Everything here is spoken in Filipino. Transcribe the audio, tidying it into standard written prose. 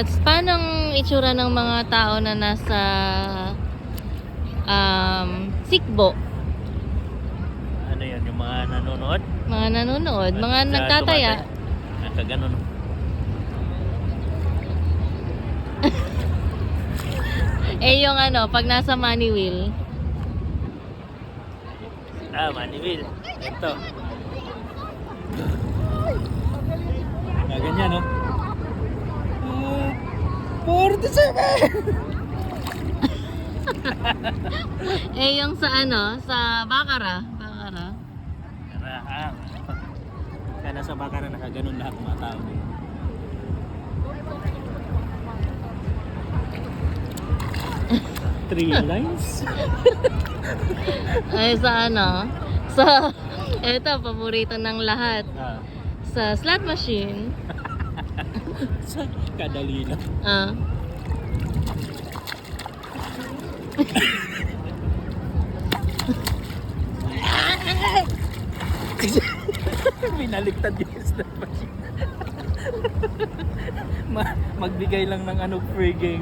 At paano ang itsura ng mga tao na nasa sikbo? Ano yun, yung mga nanonood? Mga nanonood, mga Sa nagtataya. Nakaganon. Eh yung ano, pag nasa money wheel. Maniwil. Ito. Ganyan, no? 47! Eh yung sa ano, sa Baccara. Baccara. Kaya nasa baka na nakaganon lahat ng mga tao. Three lines? Ay sa ano, sa, eto, paborito ng lahat. Sa slot machine. Sa kadali lang. Ah. Binaliktad yung slot machine. Magbigay lang ng free game.